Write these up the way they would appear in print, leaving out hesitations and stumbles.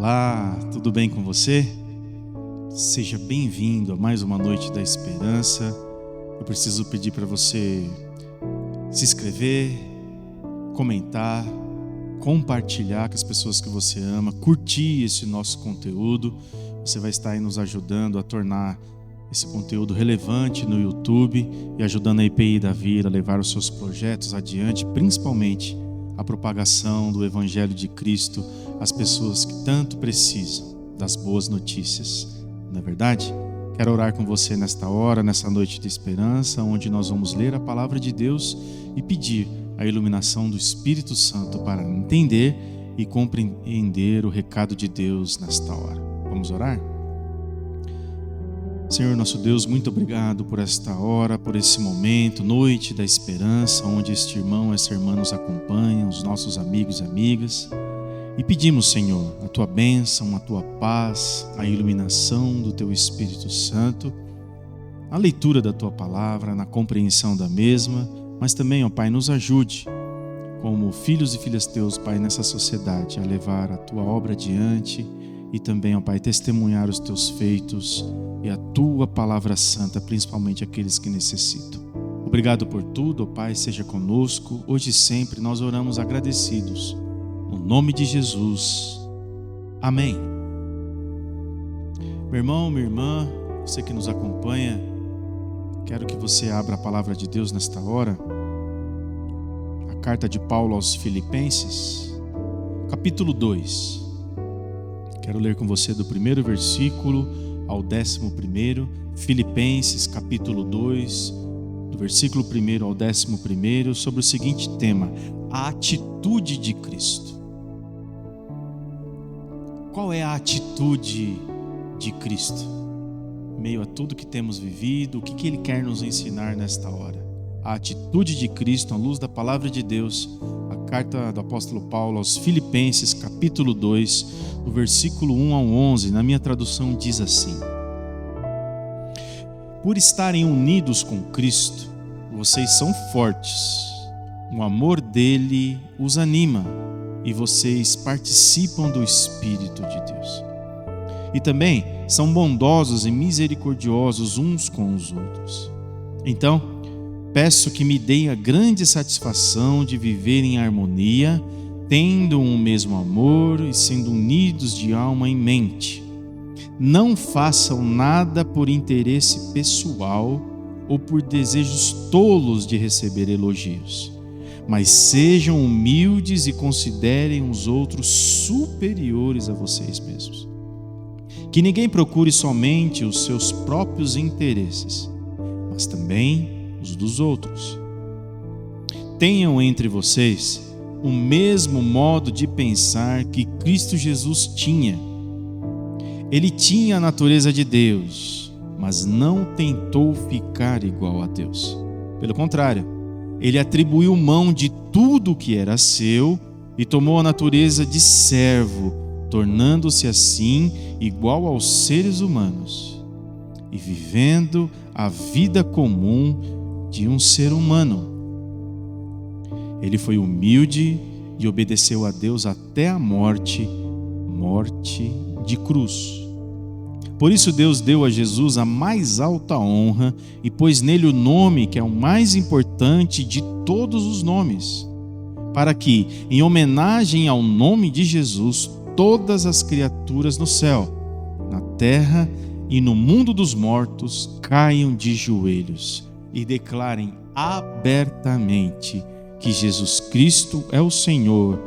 Olá, tudo bem com você? Seja bem-vindo a mais uma Noite da Esperança. Eu preciso pedir para você se inscrever, comentar, compartilhar com as pessoas que você ama, curtir esse nosso conteúdo. Você vai estar aí nos ajudando a tornar esse conteúdo relevante no YouTube e ajudando a IPI da Vila a levar os seus projetos adiante, principalmente a propagação do Evangelho de Cristo às pessoas que tanto precisam das boas notícias. Não é verdade? Quero orar com você nesta hora, nessa noite de esperança, onde nós vamos ler a palavra de Deus e pedir a iluminação do Espírito Santo para entender e compreender o recado de Deus nesta hora. Vamos orar? Senhor nosso Deus, muito obrigado por esta hora, por esse momento, noite da esperança, onde este irmão, essa irmã nos acompanham, os nossos amigos e amigas. E pedimos, Senhor, a Tua bênção, a Tua paz, a iluminação do Teu Espírito Santo, a leitura da Tua palavra, na compreensão da mesma, mas também, ó Pai, nos ajude, como filhos e filhas Teus, Pai, nessa sociedade, a levar a Tua obra adiante e também, ó Pai, testemunhar os Teus feitos e a Tua palavra santa, principalmente aqueles que necessitam. Obrigado por tudo, ó Pai, seja conosco, hoje e sempre nós oramos agradecidos. No nome de Jesus. Amém. Meu irmão, minha irmã, você que nos acompanha, quero que você abra a palavra de Deus nesta hora. A carta de Paulo aos Filipenses, capítulo 2. Quero ler com você do primeiro versículo ao 11º. Filipenses, capítulo 2, do versículo 1 ao 11º, sobre o seguinte tema: a atitude de Cristo. Qual é a atitude de Cristo? Em meio a tudo que temos vivido, o que Ele quer nos ensinar nesta hora? A atitude de Cristo, à luz da palavra de Deus. A carta do apóstolo Paulo aos Filipenses, capítulo 2, do versículo 1 ao 11, na minha tradução diz assim: por estarem unidos com Cristo, vocês são fortes, o amor dele os anima e vocês participam do Espírito de Deus. E também são bondosos e misericordiosos uns com os outros. Então, peço que me deem a grande satisfação de viver em harmonia, tendo um mesmo amor e sendo unidos de alma e mente. Não façam nada por interesse pessoal ou por desejos tolos de receber elogios, mas sejam humildes e considerem os outros superiores a vocês mesmos. Que ninguém procure somente os seus próprios interesses, mas também os dos outros. Tenham entre vocês o mesmo modo de pensar que Cristo Jesus tinha. Ele tinha a natureza de Deus, mas não tentou ficar igual a Deus. Pelo contrário, ele atribuiu mão de tudo o que era seu e tomou a natureza de servo, tornando-se assim igual aos seres humanos e vivendo a vida comum de um ser humano. Ele foi humilde e obedeceu a Deus até a morte de cruz. Por isso Deus deu a Jesus a mais alta honra e pôs nele o nome que é o mais importante de todos os nomes, para que, em homenagem ao nome de Jesus, todas as criaturas no céu, na terra e no mundo dos mortos caiam de joelhos e declarem abertamente que Jesus Cristo é o Senhor,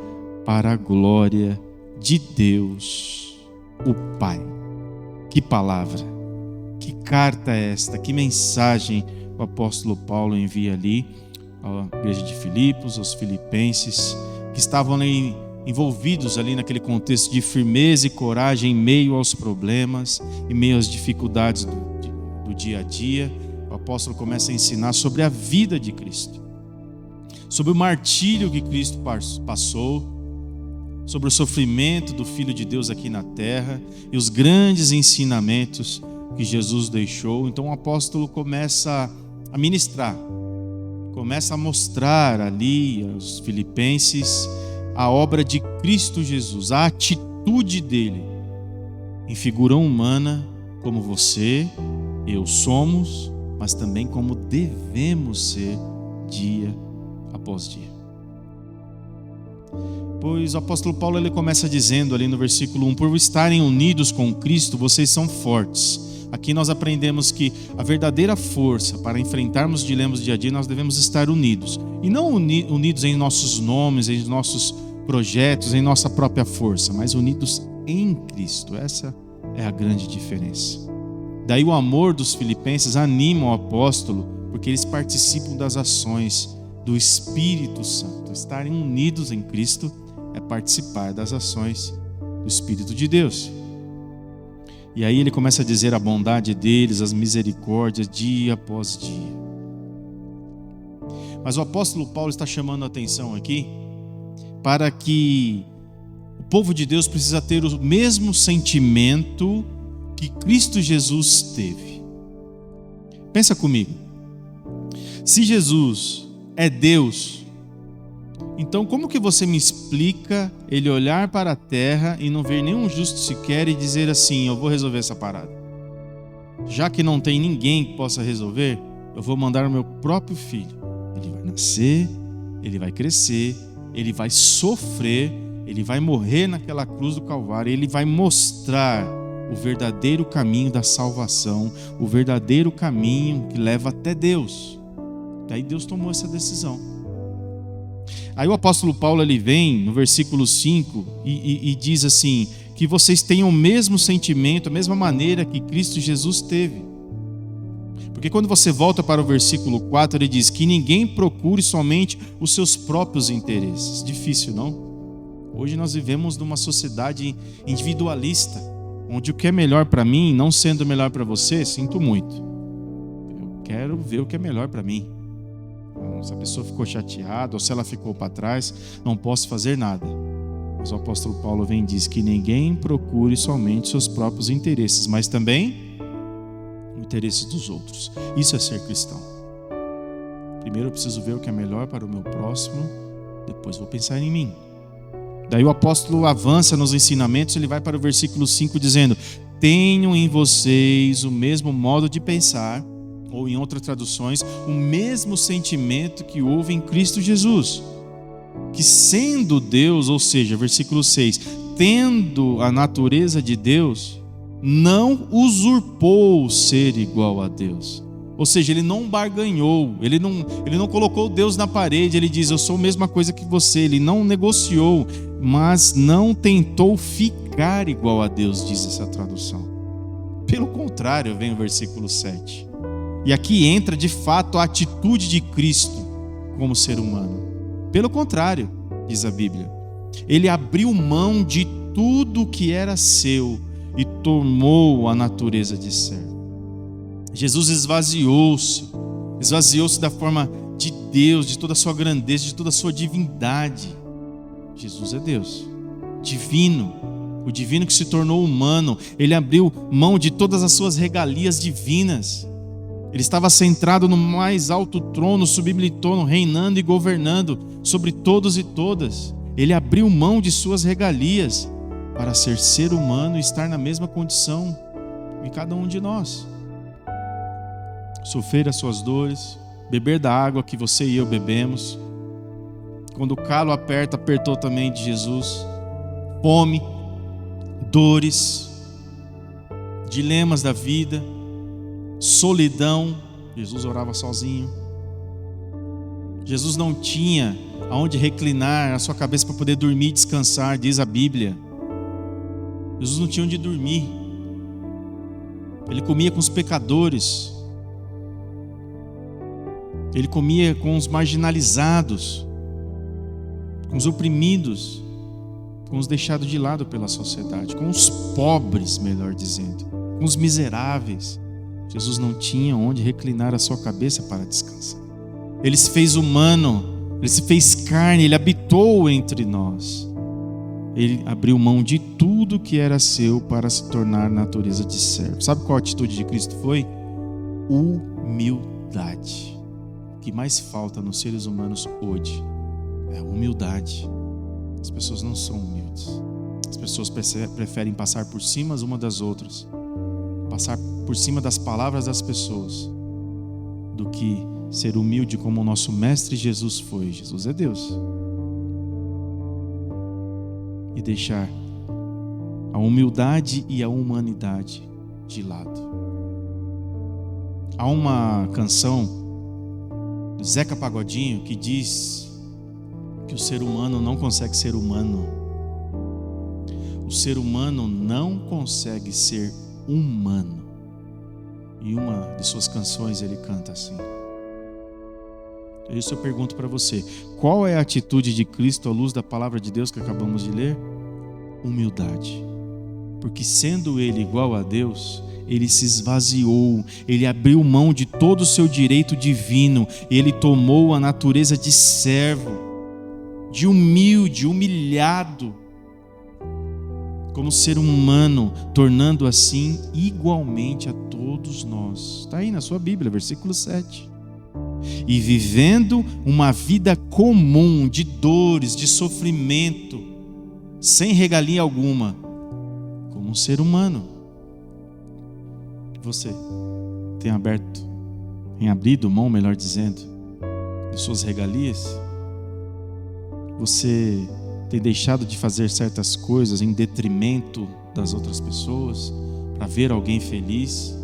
para a glória de Deus, o Pai. Que palavra, que carta é esta, que mensagem o apóstolo Paulo envia ali à igreja de Filipos, aos filipenses, que estavam ali envolvidos ali naquele contexto de firmeza e coragem em meio aos problemas, em meio às dificuldades do dia a dia. O apóstolo começa a ensinar sobre a vida de Cristo, sobre o martírio que Cristo passou, sobre o sofrimento do Filho de Deus aqui na terra e os grandes ensinamentos que Jesus deixou. Então o apóstolo começa a ministrar, começa a mostrar ali aos filipenses a obra de Cristo Jesus, a atitude atitude dele, em figura humana, como você, eu somos, mas também como devemos ser dia após dia. Pois o apóstolo Paulo ele começa dizendo ali no versículo 1: por estarem unidos com Cristo, vocês são fortes. Aqui nós aprendemos que a verdadeira força para enfrentarmos dilemas do dia a dia, nós devemos estar unidos. E não unidos em nossos nomes, em nossos projetos, em nossa própria força, mas unidos em Cristo. Essa é a grande diferença. Daí o amor dos filipenses anima o apóstolo, porque eles participam das ações do Espírito Santo. Estarem unidos em Cristo é participar das ações do Espírito de Deus. E aí ele começa a dizer a bondade deles, as misericórdias, dia após dia. Mas o apóstolo Paulo está chamando a atenção aqui para que o povo de Deus precisa ter o mesmo sentimento que Cristo Jesus teve. Pensa comigo. Se Jesus é Deus, então como que você me explica ele olhar para a terra e não ver nenhum justo sequer e dizer assim: eu vou resolver essa parada? Já que não tem ninguém que possa resolver, eu vou mandar o meu próprio filho. Ele vai nascer, ele vai crescer, ele vai sofrer, ele vai morrer naquela cruz do Calvário, ele vai mostrar o verdadeiro caminho da salvação, o verdadeiro caminho que leva até Deus. Daí Deus tomou essa decisão. Aí o apóstolo Paulo ele vem no versículo 5 e diz assim: que vocês tenham o mesmo sentimento, a mesma maneira que Cristo Jesus teve. Porque quando você volta para o versículo 4, ele diz que ninguém procure somente os seus próprios interesses. Difícil, não? Hoje nós vivemos numa sociedade individualista, onde o que é melhor para mim, não sendo melhor para você, sinto muito. Eu quero ver o que é melhor para mim. Se a pessoa ficou chateada ou se ela ficou para trás, não posso fazer nada. Mas o apóstolo Paulo vem e diz que ninguém procure somente seus próprios interesses, mas também o interesse dos outros. Isso é ser cristão. Primeiro eu preciso ver o que é melhor para o meu próximo, depois vou pensar em mim. Daí o apóstolo avança nos ensinamentos, ele vai para o versículo 5 dizendo: tenham em vocês o mesmo modo de pensar, ou em outras traduções, o mesmo sentimento que houve em Cristo Jesus, que sendo Deus, ou seja, versículo 6, tendo a natureza de Deus, não usurpou ser igual a Deus. Ou seja, ele não barganhou, ele não colocou Deus na parede, ele diz: eu sou a mesma coisa que você. Ele não negociou, mas não tentou ficar igual a Deus, diz essa tradução. Pelo contrário, vem o versículo 7. E aqui entra de fato a atitude de Cristo como ser humano. Pelo contrário, diz a Bíblia, ele abriu mão de tudo que era seu e tomou a natureza de servo. Jesus esvaziou-se da forma de Deus, de toda a sua grandeza, de toda a sua divindade. Jesus é Deus, divino, o divino que se tornou humano. Ele abriu mão de todas as suas regalias divinas. Ele estava centrado no mais alto trono, sublime trono, reinando e governando sobre todos e todas. Ele abriu mão de suas regalias para ser humano e estar na mesma condição de cada um de nós. Sofrer as suas dores, beber da água que você e eu bebemos. Quando o calo aperta, apertou também de Jesus. Fome, dores, dilemas da vida, solidão. Jesus orava sozinho. Jesus não tinha aonde reclinar a sua cabeça para poder dormir e descansar, diz a Bíblia. Jesus não tinha onde dormir. Ele comia com os pecadores. Ele comia com os marginalizados, com os oprimidos, com os deixados de lado pela sociedade, com os pobres, melhor dizendo, com os miseráveis. Jesus não tinha onde reclinar a sua cabeça para descansar. Ele se fez humano, ele se fez carne, ele habitou entre nós. Ele abriu mão de tudo que era seu para se tornar natureza de servo. Sabe qual a atitude de Cristo foi? Humildade. O que mais falta nos seres humanos hoje é humildade. As pessoas não são humildes. As pessoas preferem passar por cima uma das outras, passar por cima das palavras das pessoas, do que ser humilde como o nosso Mestre Jesus foi. Jesus é Deus. E deixar a humildade e a humanidade de lado. Há uma canção do Zeca Pagodinho que diz que o ser humano não consegue ser humano. O ser humano não consegue ser humano. E uma de suas canções ele canta assim. Isso eu pergunto para você: qual é a atitude de Cristo à luz da palavra de Deus que acabamos de ler? Humildade. Porque sendo ele igual a Deus, ele se esvaziou, ele abriu mão de todo o seu direito divino, ele tomou a natureza de servo, de humilde, humilhado, como ser humano, tornando assim igualmente a todos nós. Está aí na sua Bíblia, versículo 7. E vivendo uma vida comum de dores, de sofrimento, sem regalia alguma, como um ser humano. Você tem abrido mão, melhor dizendo, de suas regalias? Você tem deixado de fazer certas coisas em detrimento das outras pessoas, para ver alguém feliz?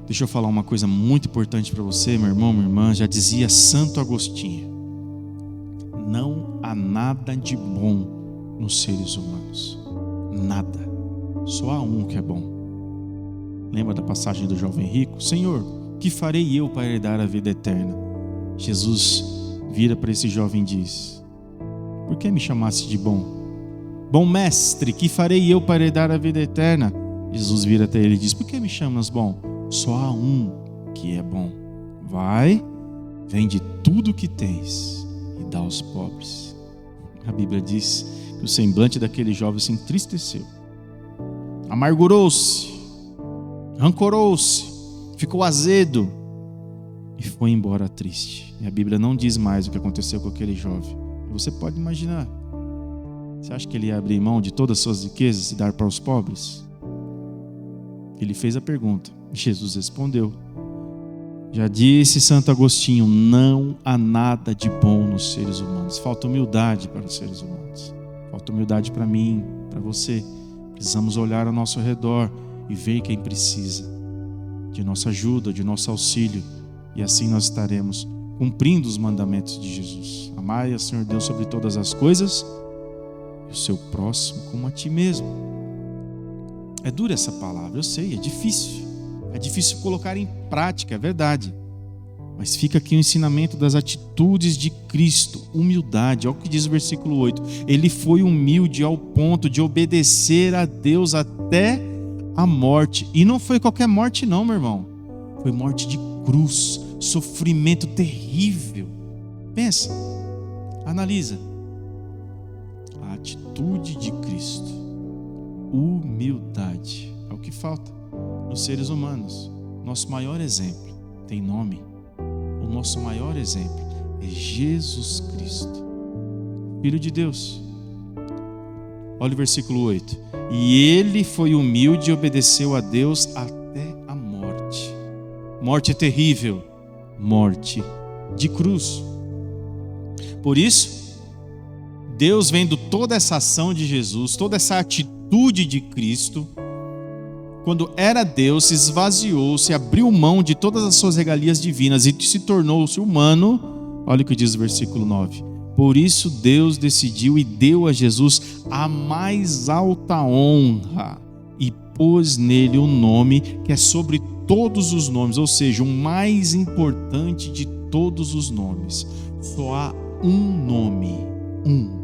Deixa eu falar uma coisa muito importante para você, meu irmão, minha irmã. Já dizia Santo Agostinho: não há nada de bom nos seres humanos. Nada. Só há um que é bom. Lembra da passagem do jovem rico? Senhor, que farei eu para herdar a vida eterna? Jesus vira para esse jovem e diz: por que me chamaste de bom? Bom mestre, que farei eu para herdar a vida eterna? Jesus vira até ele e diz: por que me chamas bom? Só há um que é bom. Vai, vende tudo o que tens e dá aos pobres. A Bíblia diz que o semblante daquele jovem se entristeceu, amargurou-se, rancorou-se, ficou azedo e foi embora triste. E a Bíblia não diz mais o que aconteceu com aquele jovem. Você pode imaginar. Você acha que ele ia abrir mão de todas as suas riquezas e dar para os pobres? Ele fez a pergunta. Jesus respondeu. Já disse Santo Agostinho: não há nada de bom nos seres humanos. Falta humildade para os seres humanos. Falta humildade para mim, para você. Precisamos olhar ao nosso redor e ver quem precisa de nossa ajuda, de nosso auxílio. E assim nós estaremos cumprindo os mandamentos de Jesus. Amai ao Senhor Deus sobre todas as coisas e o seu próximo como a ti mesmo. É dura essa palavra, eu sei, é difícil. É difícil colocar em prática, é verdade. Mas fica aqui o ensinamento das atitudes de Cristo. Humildade, olha o que diz o versículo 8. Ele foi humilde ao ponto de obedecer a Deus até a morte. E não foi qualquer morte não, meu irmão. Foi morte de cruz, sofrimento terrível. Pensa, analisa. A atitude de Cristo. Humildade. É o que falta nos seres humanos. Nosso maior exemplo tem nome. O nosso maior exemplo é Jesus Cristo, Filho de Deus. Olha o versículo 8. E ele foi humilde e obedeceu a Deus até a morte. Morte é terrível. Morte de cruz. Por isso, Deus, vendo toda essa ação de Jesus, toda essa atitude de Cristo, quando era Deus, se esvaziou, se abriu mão de todas as suas regalias divinas e se tornou-se humano. Olha o que diz o versículo 9. Por isso Deus decidiu e deu a Jesus a mais alta honra e pôs nele o nome que é sobre todos os nomes, ou seja, o mais importante de todos os nomes. Só há um nome, um.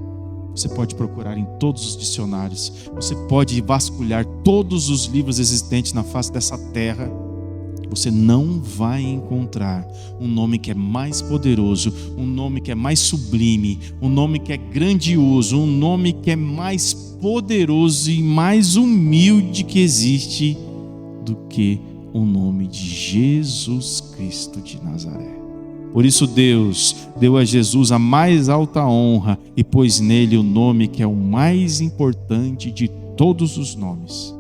Você pode procurar em todos os dicionários. Você pode vasculhar todos os livros existentes na face dessa terra. Você não vai encontrar um nome que é mais poderoso, um nome que é mais sublime, um nome que é grandioso, um nome que é mais poderoso e mais humilde que existe do que o nome de Jesus Cristo de Nazaré. Por isso Deus deu a Jesus a mais alta honra e pôs nele o nome que é o mais importante de todos os nomes.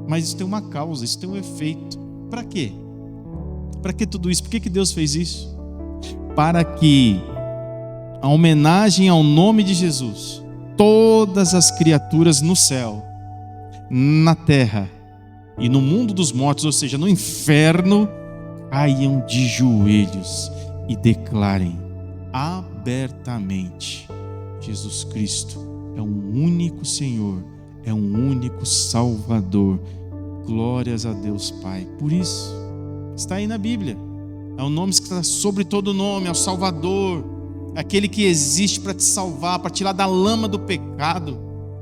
Mas isso tem uma causa, isso tem um efeito. Para quê? Para que tudo isso? Por que Deus fez isso? Para que a homenagem ao nome de Jesus, todas as criaturas no céu, na terra e no mundo dos mortos, ou seja, no inferno, caiam de joelhos e declarem abertamente: Jesus Cristo é um único Senhor, é um único Salvador. Glórias a Deus Pai. Por isso, está aí na Bíblia. É o nome que está sobre todo nome, é o Salvador, é aquele que existe para te salvar, para tirar da lama do pecado,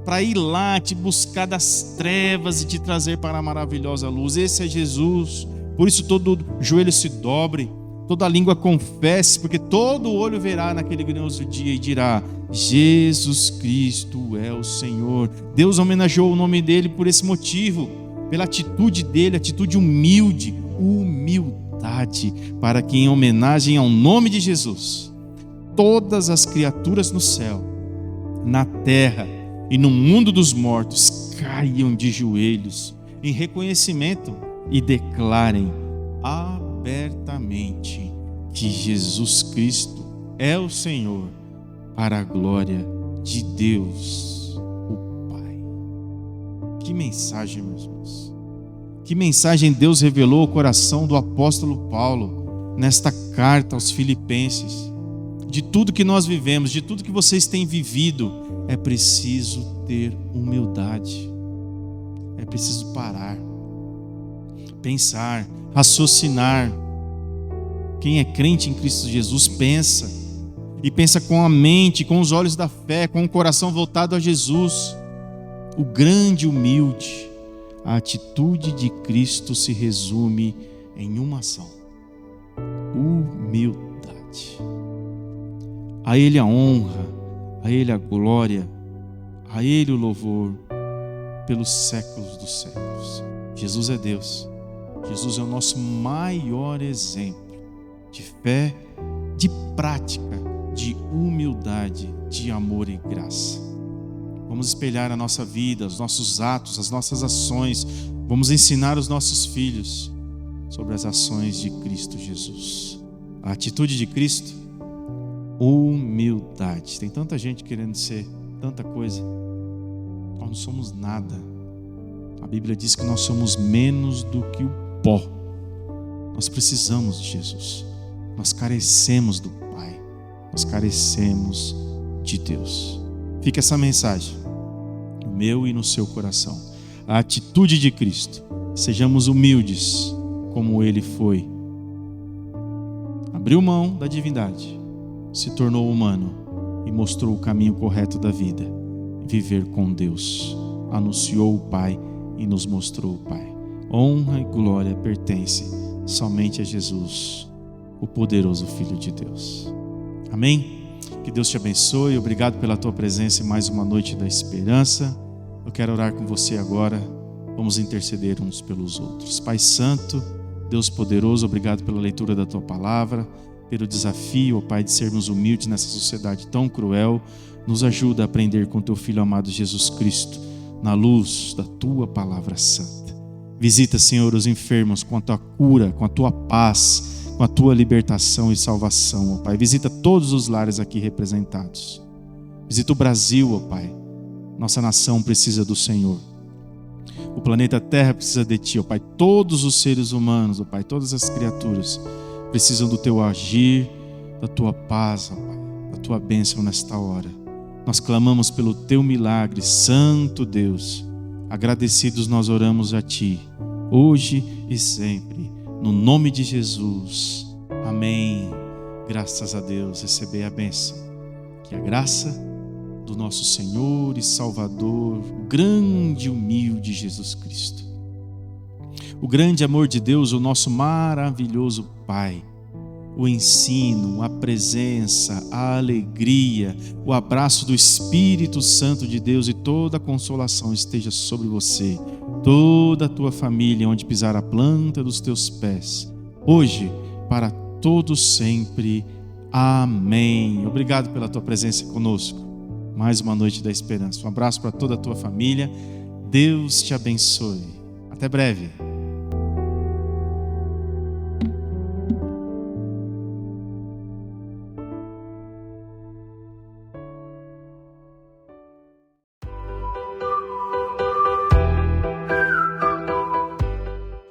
para ir lá te buscar das trevas e te trazer para a maravilhosa luz. Esse é Jesus. Por isso todo joelho se dobre, toda língua confesse, porque todo olho verá naquele grandioso dia e dirá: Jesus Cristo é o Senhor. Deus homenageou o nome dele por esse motivo, pela atitude dele, atitude humilde, humildade, para que em homenagem ao nome de Jesus, todas as criaturas no céu, na terra e no mundo dos mortos caiam de joelhos em reconhecimento e declarem abertamente que Jesus Cristo é o Senhor, para a glória de Deus, o Pai. Que mensagem, meus irmãos! Que mensagem Deus revelou ao coração do apóstolo Paulo nesta carta aos Filipenses. De tudo que nós vivemos, de tudo que vocês têm vivido, é preciso ter humildade. É preciso parar, pensar, raciocinar. Quem é crente em Cristo Jesus pensa, e pensa com a mente, com os olhos da fé, com o coração voltado a Jesus, o grande humilde. A atitude de Cristo se resume em uma ação: humildade. A Ele a honra, a Ele a glória, a Ele o louvor pelos séculos dos séculos. Jesus é Deus. Jesus é o nosso maior exemplo de fé, de prática, de humildade, de amor e graça. Vamos espelhar a nossa vida, os nossos atos, as nossas ações. Vamos ensinar os nossos filhos sobre as ações de Cristo Jesus. A atitude de Cristo: humildade. Tem tanta gente querendo ser tanta coisa. Nós não somos nada. A Bíblia diz que nós somos menos do que o pó. Nós precisamos de Jesus. Nós carecemos do Pai. Nós carecemos de Deus. Fica essa mensagem no meu e no seu coração. A atitude de Cristo. Sejamos humildes como Ele foi. Abriu mão da divindade, se tornou humano e mostrou o caminho correto da vida. Viver com Deus. Anunciou o Pai e nos mostrou o Pai. Honra e glória pertence somente a Jesus, o poderoso Filho de Deus. Amém? Que Deus te abençoe. Obrigado pela tua presença em mais uma noite da esperança. Eu quero orar com você agora. Vamos interceder uns pelos outros. Pai Santo, Deus poderoso, obrigado pela leitura da tua palavra, pelo desafio, ó Pai, de sermos humildes nessa sociedade tão cruel. Nos ajuda a aprender com teu Filho amado Jesus Cristo, na luz da tua palavra santa. Visita, Senhor, os enfermos com a tua cura, com a tua paz, com a tua libertação e salvação, ó Pai. Visita todos os lares aqui representados. Visita o Brasil, ó Pai. Nossa nação precisa do Senhor. O planeta Terra precisa de Ti, ó Pai. Todos os seres humanos, ó Pai, todas as criaturas precisam do Teu agir, da Tua paz, ó Pai, da Tua bênção nesta hora. Nós clamamos pelo Teu milagre, Santo Deus. Agradecidos nós oramos a Ti, hoje e sempre, no nome de Jesus. Amém. Graças a Deus, receber a bênção. Que a graça do nosso Senhor e Salvador, o grande e humilde Jesus Cristo, o grande amor de Deus, o nosso maravilhoso Pai, o ensino, a presença, a alegria, o abraço do Espírito Santo de Deus e toda a consolação esteja sobre você, toda a tua família, onde pisar a planta dos teus pés, hoje, para todos sempre. Amém. Obrigado pela tua presença conosco. Mais uma noite da esperança. Um abraço para toda a tua família. Deus te abençoe. Até breve.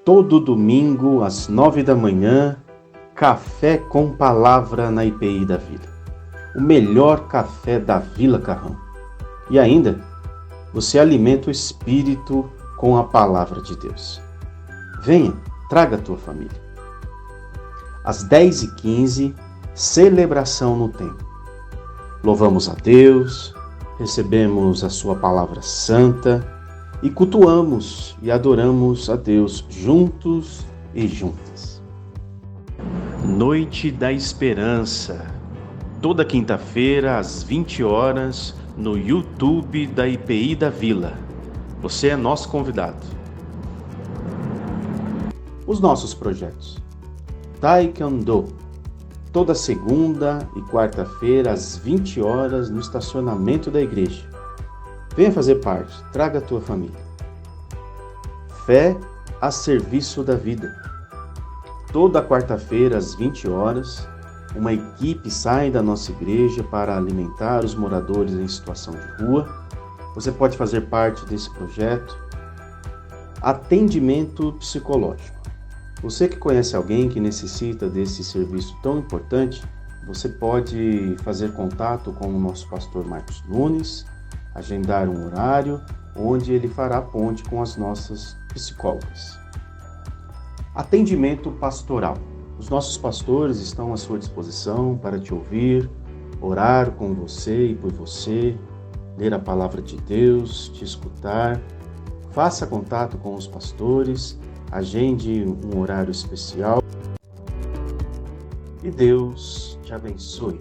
Todo domingo, às 9 da manhã, Café com Palavra na IPI da Vida. O melhor café da Vila Carrão. E ainda, você alimenta o espírito com a Palavra de Deus. Venha, traga a tua família. Às 10h15, celebração no templo. Louvamos a Deus, recebemos a sua Palavra Santa, e cultuamos e adoramos a Deus juntos e juntas. Noite da Esperança, toda quinta-feira às 20 horas no YouTube da IPI da Vila. Você é nosso convidado. Os nossos projetos. Taekwondo, toda segunda e quarta-feira às 20 horas no estacionamento da igreja. Venha fazer parte, traga a tua família. Fé a serviço da vida. Toda quarta-feira, às 20 horas, uma equipe sai da nossa igreja para alimentar os moradores em situação de rua. Você pode fazer parte desse projeto. Atendimento psicológico. Você que conhece alguém que necessita desse serviço tão importante, você pode fazer contato com o nosso pastor Marcos Nunes, agendar um horário onde ele fará ponte com as nossas psicólogas. Atendimento pastoral. Os nossos pastores estão à sua disposição para te ouvir, orar com você e por você, ler a palavra de Deus, te escutar. Faça contato com os pastores, agende um horário especial. E Deus te abençoe.